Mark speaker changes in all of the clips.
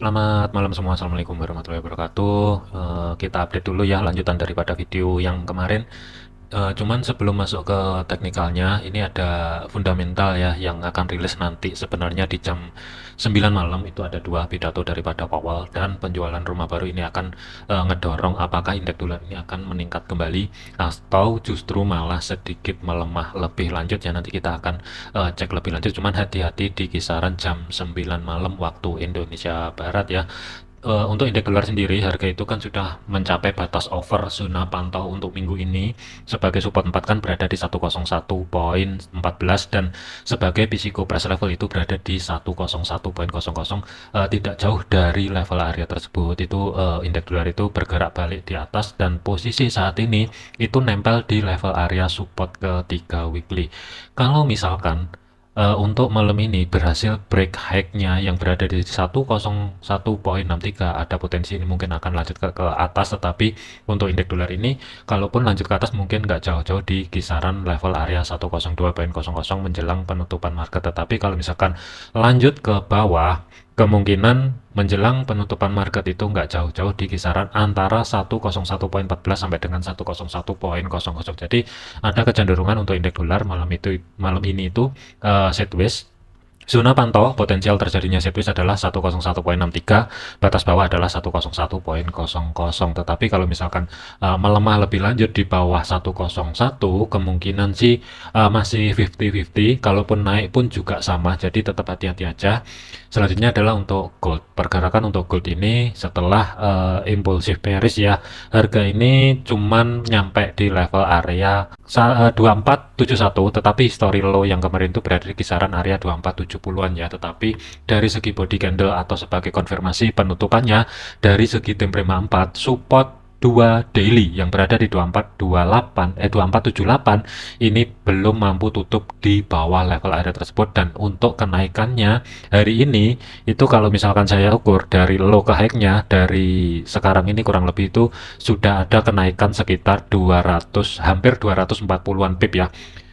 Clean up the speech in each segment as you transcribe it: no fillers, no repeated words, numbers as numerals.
Speaker 1: Selamat malam semua, Assalamualaikum warahmatullahi wabarakatuh. Kita update dulu ya lanjutan daripada video yang kemarin. Cuman sebelum masuk ke teknikalnya, ini ada fundamental ya yang akan rilis nanti. Sebenarnya di jam 9 malam itu ada dua pidato daripada Powell, dan penjualan rumah baru ini akan ngedorong apakah indeks dolar ini akan meningkat kembali atau justru malah sedikit melemah lebih lanjut ya. Nanti kita akan cek lebih lanjut, cuman hati-hati di kisaran jam 9 malam waktu Indonesia Barat ya. Untuk indeks dolar sendiri, harga itu kan sudah mencapai batas over zona pantau untuk minggu ini. Sebagai support 4 kan berada di 101.14, dan sebagai physical price level itu berada di 101.00, tidak jauh dari level area tersebut. Itu indeks dolar itu bergerak balik di atas, dan posisi saat ini itu nempel di level area support ketiga weekly. Kalau misalkan untuk malam ini berhasil break high-nya yang berada di 101.63, ada potensi ini mungkin akan lanjut ke atas, tetapi untuk indeks dolar ini kalaupun lanjut ke atas mungkin nggak jauh-jauh di kisaran level area 102.00 menjelang penutupan market. Tetapi kalau misalkan lanjut ke bawah, kemungkinan menjelang penutupan market itu nggak jauh-jauh di kisaran antara 101.14 sampai dengan 101.00. Jadi ada kecenderungan untuk indeks dolar malam ini itu sideways. Zona pantau potensial terjadinya sideways adalah 101.63, batas bawah adalah 101.00. Tetapi kalau misalkan melemah lebih lanjut di bawah 101, kemungkinan sih masih 50-50, kalaupun naik pun juga sama, jadi tetap hati-hati aja. Selanjutnya adalah untuk gold. Pergerakan untuk gold ini setelah impulsif bearish ya, harga ini cuman nyampe di level area 2471, tetapi history low yang kemarin itu berada di kisaran area 2470-an ya. Tetapi dari segi body candle atau sebagai konfirmasi penutupannya, dari segi time frame 4, support 2 daily yang berada di 2478 ini belum mampu tutup di bawah level area tersebut. Dan untuk kenaikannya hari ini itu kalau misalkan saya ukur dari low ke high-nya dari sekarang ini kurang lebih itu sudah ada kenaikan sekitar 200, hampir 240-an pip ya.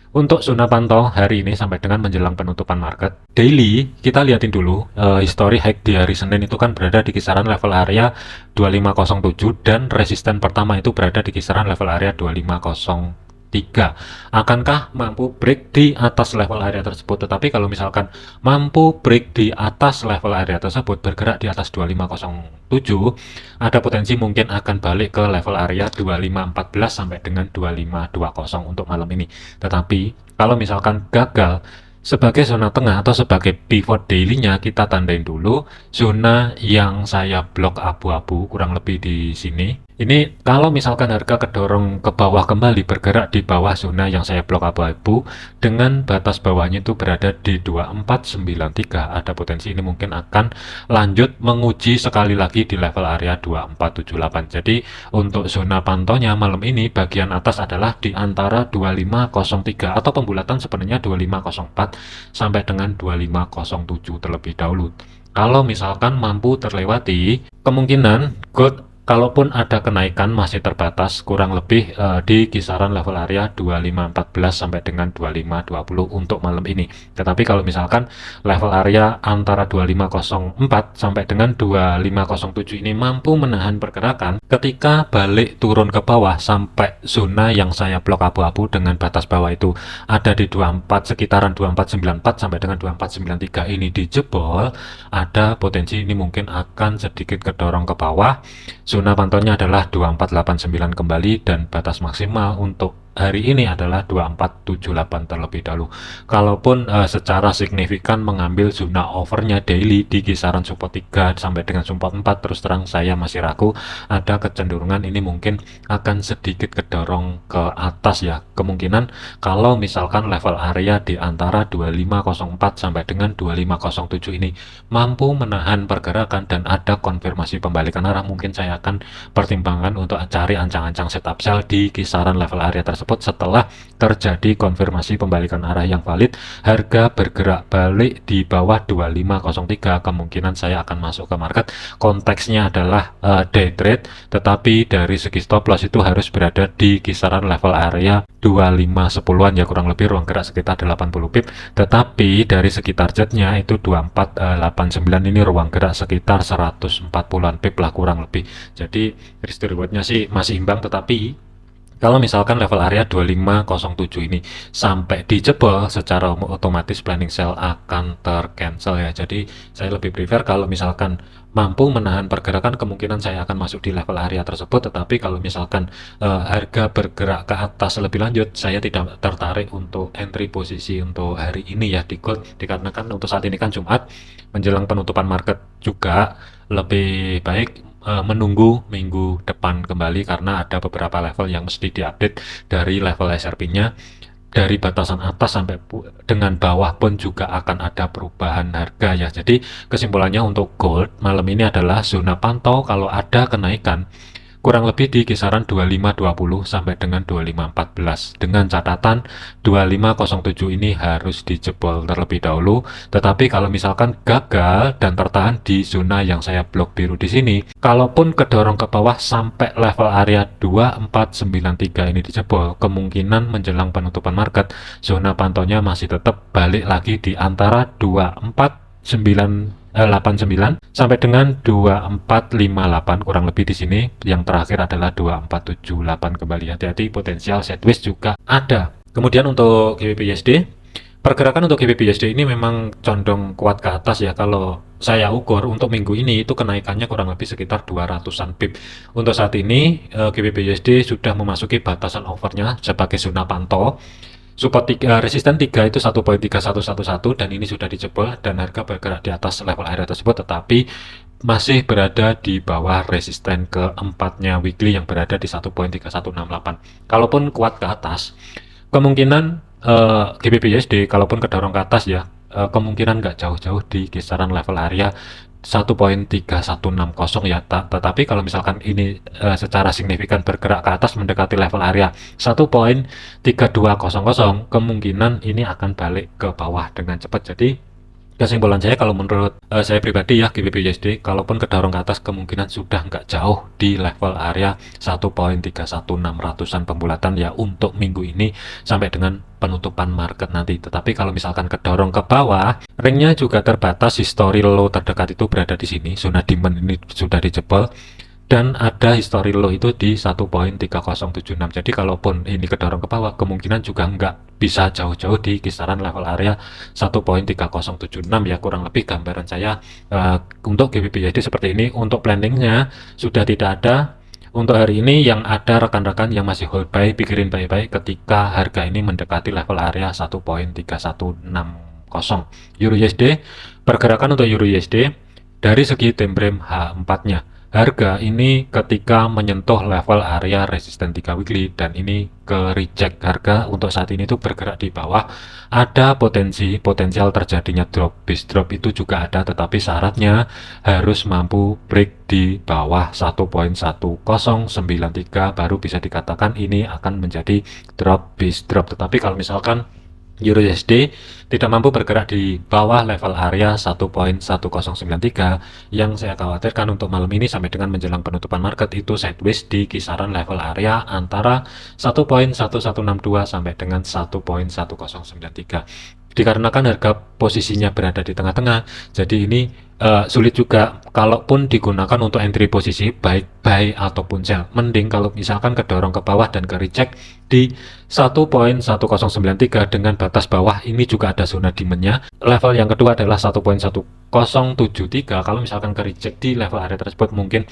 Speaker 1: Untuk zona pantau hari ini sampai dengan menjelang penutupan market daily, kita lihatin dulu history high di hari Senin itu kan berada di kisaran level area 2507, dan resisten pertama itu berada di kisaran level area 2503. Akankah mampu break di atas level area tersebut? Tetapi kalau misalkan mampu break di atas level area tersebut, bergerak di atas 2507, ada potensi mungkin akan balik ke level area 2514 sampai dengan 2520 untuk malam ini. Tetapi kalau misalkan gagal sebagai zona tengah atau sebagai pivot daily-nya, kita tandain dulu zona yang saya blok abu-abu kurang lebih di sini. Ini kalau misalkan harga kedorong ke bawah kembali, bergerak di bawah zona yang saya blok abu-abu dengan batas bawahnya itu berada di 2493, ada potensi ini mungkin akan lanjut menguji sekali lagi di level area 2478. Jadi untuk zona pantaunya malam ini bagian atas adalah di antara 2503 atau pembulatan sebenarnya 2504 sampai dengan 2507 terlebih dahulu. Kalau misalkan mampu terlewati, kemungkinan gold kalaupun ada kenaikan masih terbatas, kurang lebih di kisaran level area 2514 sampai dengan 2520 untuk malam ini. Tetapi kalau misalkan level area antara 2504 sampai dengan 2507 ini mampu menahan pergerakan, ketika balik turun ke bawah sampai zona yang saya blok abu-abu dengan batas bawah itu ada di 24, sekitaran 2494 sampai dengan 2493 ini dijebol, ada potensi ini mungkin akan sedikit kedorong ke bawah. Zona pantaunya adalah 2489 kembali, dan batas maksimal untuk hari ini adalah 2478 terlebih dahulu. Kalaupun secara signifikan mengambil zona overnya daily di kisaran support 3 sampai dengan support 4, terus terang saya masih ragu. Ada kecenderungan ini mungkin akan sedikit kedorong ke atas ya. Kemungkinan kalau misalkan level area di antara 2504 sampai dengan 2507 ini mampu menahan pergerakan dan ada konfirmasi pembalikan arah, mungkin saya akan pertimbangkan untuk cari ancang-ancang setup sell di kisaran level area tersebut tersebut setelah terjadi konfirmasi pembalikan arah yang valid, harga bergerak balik di bawah 2503, kemungkinan saya akan masuk ke market. Konteksnya adalah day trade, tetapi dari segi stop loss itu harus berada di kisaran level area 2510-an ya, kurang lebih ruang gerak sekitar 80 pip. Tetapi dari segi targetnya itu 2489, ini ruang gerak sekitar 140-an pip lah kurang lebih. Jadi risk to rewardnya sih masih imbang, tetapi kalau misalkan level area 2507 ini sampai dijebol, secara otomatis planning sell akan tercancel ya. Jadi saya lebih prefer kalau misalkan mampu menahan pergerakan, kemungkinan saya akan masuk di level area tersebut. Tetapi kalau misalkan harga bergerak ke atas lebih lanjut, saya tidak tertarik untuk entry posisi untuk hari ini ya di gold, dikarenakan untuk saat ini kan Jumat menjelang penutupan market juga lebih baik menunggu minggu depan kembali, karena ada beberapa level yang mesti diupdate dari level SRP-nya. Dari batasan atas sampai dengan bawah pun juga akan ada perubahan harga ya. Jadi kesimpulannya untuk gold malam ini adalah zona pantau kalau ada kenaikan kurang lebih di kisaran 2520 sampai dengan 2514, dengan catatan 2507 ini harus dijebol terlebih dahulu. Tetapi kalau misalkan gagal dan tertahan di zona yang saya blok biru di sini, kalaupun kedorong ke bawah sampai level area 2493 ini dijebol, kemungkinan menjelang penutupan market zona pantaunya masih tetap balik lagi di antara 2489 sampai dengan 2458, kurang lebih di sini. Yang terakhir adalah 2478 kembali. Hati-hati, potensial sideways juga ada. Kemudian untuk GBP/USD, pergerakan untuk GBP/USD ini memang condong kuat ke atas ya. Kalau saya ukur untuk minggu ini itu kenaikannya kurang lebih sekitar 200-an pip. Untuk saat ini GBP/USD sudah memasuki batasan overnya sebagai zona pantau. Support resisten 3 itu 1.3111, dan ini sudah dijebol dan harga bergerak di atas level area tersebut, tetapi masih berada di bawah resisten keempatnya weekly yang berada di 1.3168. Kalaupun kuat ke atas, kemungkinan GBP/USD kalaupun kedorong ke atas ya, kemungkinan nggak jauh-jauh di kisaran level area 1.3160 ya. Tetapi kalau misalkan ini secara signifikan bergerak ke atas mendekati level area 1.3200, kemungkinan ini akan balik ke bawah dengan cepat. Jadi kesimpulan saya, kalau menurut saya pribadi ya, GBP/USD kalaupun kedorong ke atas kemungkinan sudah nggak jauh di level area 1.31600-an pembulatan ya untuk minggu ini sampai dengan penutupan market nanti. Tetapi kalau misalkan kedorong ke bawah, ringnya juga terbatas, history low terdekat itu berada di sini, zona demand ini sudah dijebol, dan ada history low itu di 1.3076. Jadi kalaupun ini kedorong ke bawah, kemungkinan juga nggak bisa jauh-jauh di kisaran level area 1.3076 ya. Kurang lebih gambaran saya untuk GBP/USD seperti ini. Untuk planningnya sudah tidak ada. Untuk hari ini yang ada rekan-rekan yang masih hold buy, pikirin baik-baik ketika harga ini mendekati level area 1.3160. Euro USD, pergerakan untuk Euro USD dari segi time frame H4-nya, harga ini ketika menyentuh level area resisten 3 weekly dan ini ke reject, harga untuk saat ini itu bergerak di bawah. Ada potensial terjadinya drop, base drop itu juga ada, tetapi syaratnya harus mampu break di bawah 1.1093 baru bisa dikatakan ini akan menjadi drop, base drop. Tetapi kalau misalkan Euro USD tidak mampu bergerak di bawah level area 1.1093, yang saya khawatirkan untuk malam ini sampai dengan menjelang penutupan market itu sideways di kisaran level area antara 1.1162 sampai dengan 1.1093. Dikarenakan harga posisinya berada di tengah-tengah, jadi ini sulit juga kalaupun digunakan untuk entry posisi baik buy ataupun sell. Mending kalau misalkan kedorong ke bawah dan ke reject di 1.1093 dengan batas bawah ini juga ada zona demand-nya. Level yang kedua adalah 1.1073. Kalau misalkan ke reject di level area tersebut, mungkin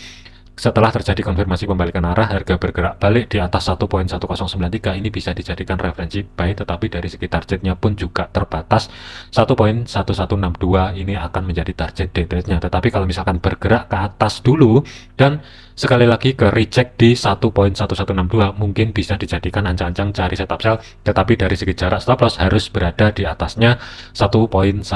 Speaker 1: setelah terjadi konfirmasi pembalikan arah, harga bergerak balik di atas 1.1093, ini bisa dijadikan referensi buy, tetapi dari segi targetnya pun juga terbatas. 1.1162 ini akan menjadi target day trade-nya. Tetapi kalau misalkan bergerak ke atas dulu dan sekali lagi ke reject di 1.1162, mungkin bisa dijadikan ancang-ancang cari setup sell, tetapi dari segi jarak stop loss harus berada di atasnya 1.1196,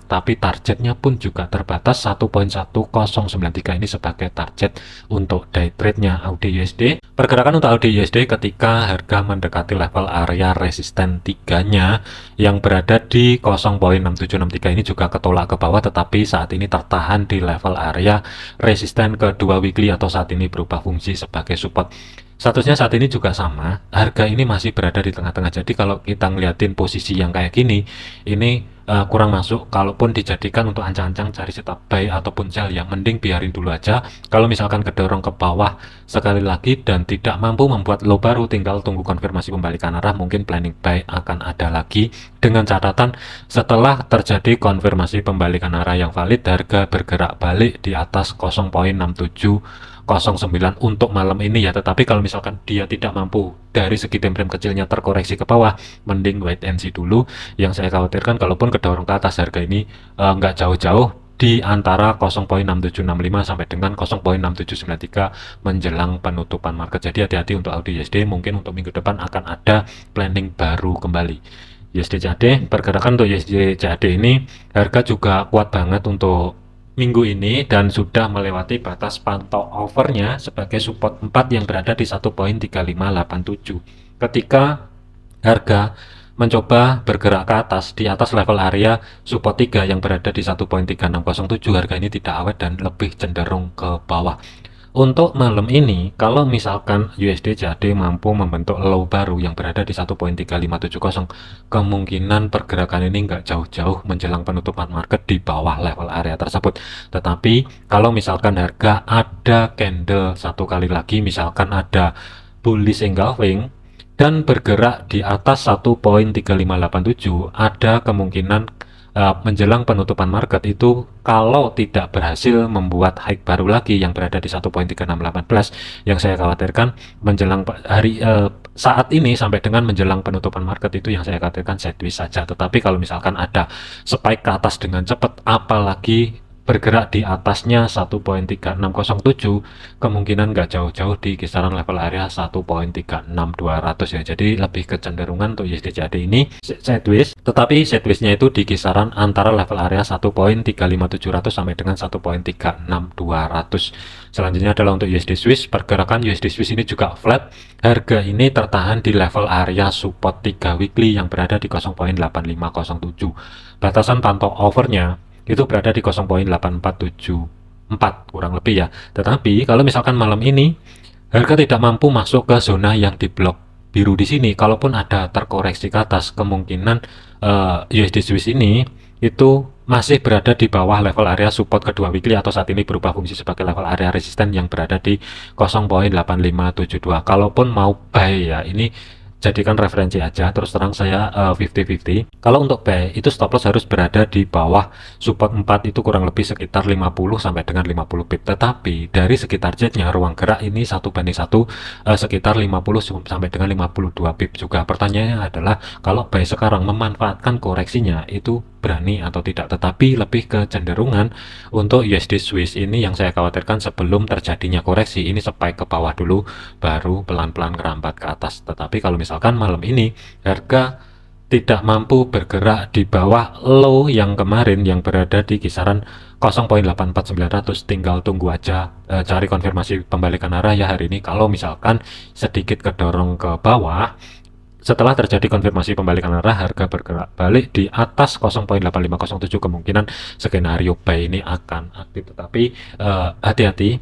Speaker 1: tapi targetnya pun juga terbatas. 1.1093 ini sebagai sebagai target untuk day trade-nya AUD/USD. Pergerakan untuk AUD/USD ketika harga mendekati level area resisten 3-nya yang berada di 0.6763 ini juga ketolak ke bawah, tetapi saat ini tertahan di level area resisten kedua weekly atau saat ini berubah fungsi sebagai support. Statusnya saat ini juga sama, harga ini masih berada di tengah-tengah. Jadi kalau kita ngeliatin posisi yang kayak gini, ini kurang masuk. Kalaupun dijadikan untuk ancang-ancang cari setup buy ataupun sell, yang mending biarin dulu aja. Kalau misalkan kedorong ke bawah sekali lagi dan tidak mampu membuat low baru, tinggal tunggu konfirmasi pembalikan arah, mungkin planning buy akan ada lagi. Dengan catatan setelah terjadi konfirmasi pembalikan arah yang valid, harga bergerak balik di atas 0.6709 untuk malam ini ya. Tetapi kalau misalkan dia tidak mampu dari segi time frame kecilnya terkoreksi ke bawah, mending wait and see dulu. Yang saya khawatirkan kalaupun kedorong ke atas, harga ini nggak jauh-jauh di antara 0.6765 sampai dengan 0.6793 menjelang penutupan market. Jadi hati-hati untuk AUD/USD, mungkin untuk minggu depan akan ada planning baru kembali. USD CAD, pergerakan untuk USD CAD ini harga juga kuat banget untuk minggu ini dan sudah melewati batas pantau overnya sebagai support 4 yang berada di 1.3587. Ketika harga mencoba bergerak ke atas di atas level area support 3 yang berada di 1.3607, harga ini tidak awet dan lebih cenderung ke bawah. Untuk malam ini, kalau misalkan USD CAD mampu membentuk low baru yang berada di 1.3570, kemungkinan pergerakan ini nggak jauh-jauh menjelang penutupan market di bawah level area tersebut. Tetapi kalau misalkan harga ada candle satu kali lagi, misalkan ada bullish engulfing dan bergerak di atas 1.3587, ada kemungkinan menjelang penutupan market itu kalau tidak berhasil membuat high baru lagi yang berada di 1.3618, yang saya khawatirkan menjelang hari saat ini sampai dengan menjelang penutupan market itu yang saya khawatirkan sideways saja. Tetapi kalau misalkan ada spike ke atas dengan cepat, apalagi bergerak di atasnya 1.3607, kemungkinan nggak jauh-jauh di kisaran level area 1.36200 ya. Jadi lebih kecenderungan untuk USD CAD ini sideways, tetapi sideways-nya itu di kisaran antara level area 1.35700 sampai dengan 1.36200. Selanjutnya adalah untuk USD Swiss. Pergerakan USD Swiss ini juga flat, harga ini tertahan di level area support 3 weekly yang berada di 0.8507. Batasan pantau overnya itu berada di 0.8474 kurang lebih ya. Tetapi kalau misalkan malam ini harga tidak mampu masuk ke zona yang di blok biru di sini, kalaupun ada terkoreksi ke atas, kemungkinan USD Swiss ini itu masih berada di bawah level area support kedua weekly atau saat ini berubah fungsi sebagai level area resisten yang berada di 0.8572. Kalaupun mau buy ya, ini jadikan referensi aja, terus terang saya 50-50. Kalau untuk buy itu stop loss harus berada di bawah support 4 itu kurang lebih sekitar 50 sampai dengan 50 pip. Tetapi dari segi targetnya ruang gerak ini 1:1 sekitar 50 sampai dengan 52 pip juga. Pertanyaannya adalah kalau buy sekarang memanfaatkan koreksinya itu berani atau tidak. Tetapi lebih ke cenderungan untuk USD Swiss ini yang saya khawatirkan sebelum terjadinya koreksi ini spike ke bawah dulu baru pelan-pelan kerambat ke atas. Tetapi kalau misalkan malam ini harga tidak mampu bergerak di bawah low yang kemarin yang berada di kisaran 0.84900, tinggal tunggu aja cari konfirmasi pembalikan arah ya hari ini. Kalau misalkan sedikit kedorong ke bawah, setelah terjadi konfirmasi pembalikan arah, harga bergerak balik di atas 0.8507, kemungkinan skenario buy ini akan aktif. Tetapi hati-hati,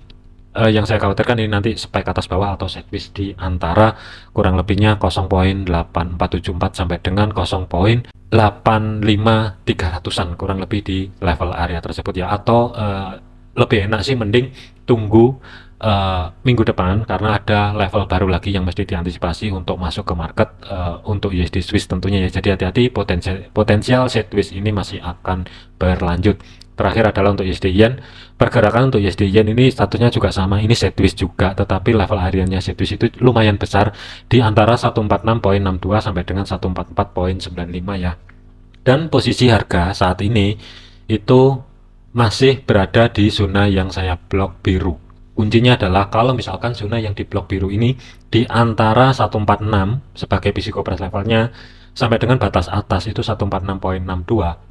Speaker 1: yang saya khawatirkan ini nanti spike atas bawah atau sideways di antara kurang lebihnya 0.8474 sampai dengan 0.85300-an kurang lebih di level area tersebut ya. Atau lebih enak sih mending tunggu minggu depan karena ada level baru lagi yang mesti diantisipasi untuk masuk ke market untuk USD Swiss tentunya ya. Jadi hati-hati, potensial sideways ini masih akan berlanjut. Terakhir adalah untuk USD Yen. Pergerakan untuk USD Yen ini statusnya juga sama, ini sideways juga, tetapi level hariannya sideways itu lumayan besar di antara 146.62 sampai dengan 144.95 ya. Dan posisi harga saat ini itu masih berada di zona yang saya blok biru. Kuncinya adalah kalau misalkan zona yang di blok biru ini di antara 146 sebagai physical price levelnya sampai dengan batas atas itu 146,62.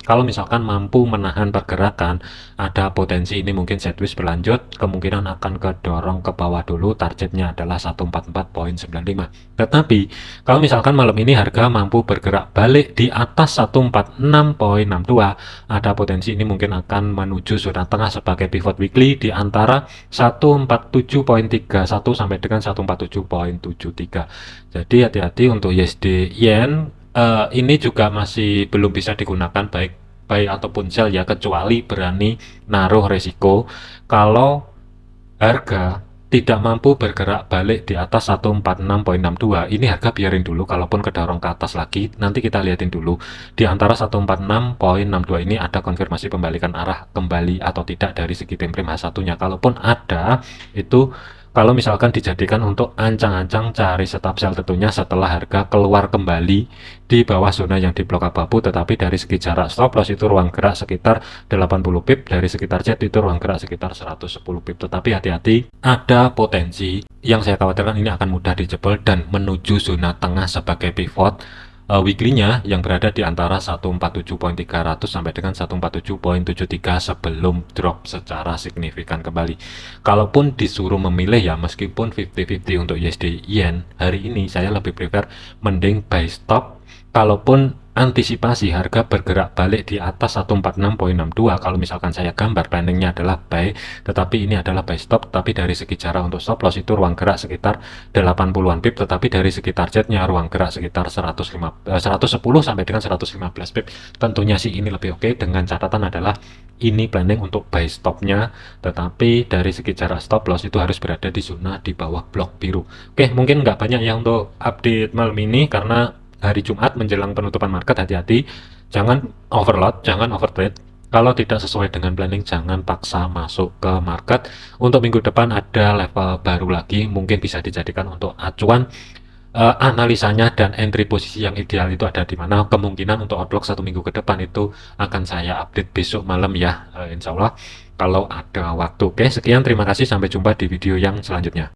Speaker 1: Kalau misalkan mampu menahan pergerakan, ada potensi ini mungkin sideways berlanjut, kemungkinan akan kedorong ke bawah dulu, targetnya adalah 144,95. Tetapi kalau misalkan malam ini harga mampu bergerak balik di atas 146,62, ada potensi ini mungkin akan menuju zona tengah sebagai pivot weekly di antara 147,31 sampai dengan 147,73. Jadi hati-hati untuk USD Yen, ini juga masih belum bisa digunakan baik buy ataupun sell ya, kecuali berani naruh resiko kalau harga tidak mampu bergerak balik di atas 146,62. Ini harga biarin dulu, kalaupun kedorong ke atas lagi nanti kita liatin dulu di antara 146,62 ini ada konfirmasi pembalikan arah kembali atau tidak dari segi time frame H1-nya. Kalaupun ada, itu kalau misalkan dijadikan untuk ancang-ancang cari stop sell tentunya setelah harga keluar kembali di bawah zona yang diblok abu-abu, tetapi dari segi jarak stop loss itu ruang gerak sekitar 80 pip, dari segi target itu ruang gerak sekitar 110 pip. Tetapi hati-hati, ada potensi yang saya khawatirkan ini akan mudah dijebol dan menuju zona tengah sebagai pivot weekly-nya yang berada di antara 147,300 sampai dengan 147,73 sebelum drop secara signifikan kembali. Kalaupun disuruh memilih ya, meskipun 50-50 untuk USD Yen, hari ini saya lebih prefer mending buy stop. Kalaupun antisipasi harga bergerak balik di atas 146,62, kalau misalkan saya gambar planningnya adalah buy, tetapi ini adalah buy stop, tapi dari segi jarak untuk stop loss itu ruang gerak sekitar 80-an pip, tetapi dari segi targetnya ruang gerak sekitar 110 sampai dengan 115 pip. Tentunya sih ini lebih oke, dengan catatan adalah ini planning untuk buy stopnya, tetapi dari segi jarak stop loss itu harus berada di zona di bawah blok biru. Oke, mungkin nggak banyak ya untuk update malam ini karena hari Jumat menjelang penutupan market. Hati-hati, jangan overload, jangan overtrade. Kalau tidak sesuai dengan planning, jangan paksa masuk ke market. Untuk minggu depan ada level baru lagi, mungkin bisa dijadikan untuk acuan analisanya, dan entry posisi yang ideal itu ada di mana. Kemungkinan untuk outlook 1 minggu ke depan itu akan saya update besok malam ya, insya Allah kalau ada waktu. Oke, sekian, terima kasih, sampai jumpa di video yang selanjutnya.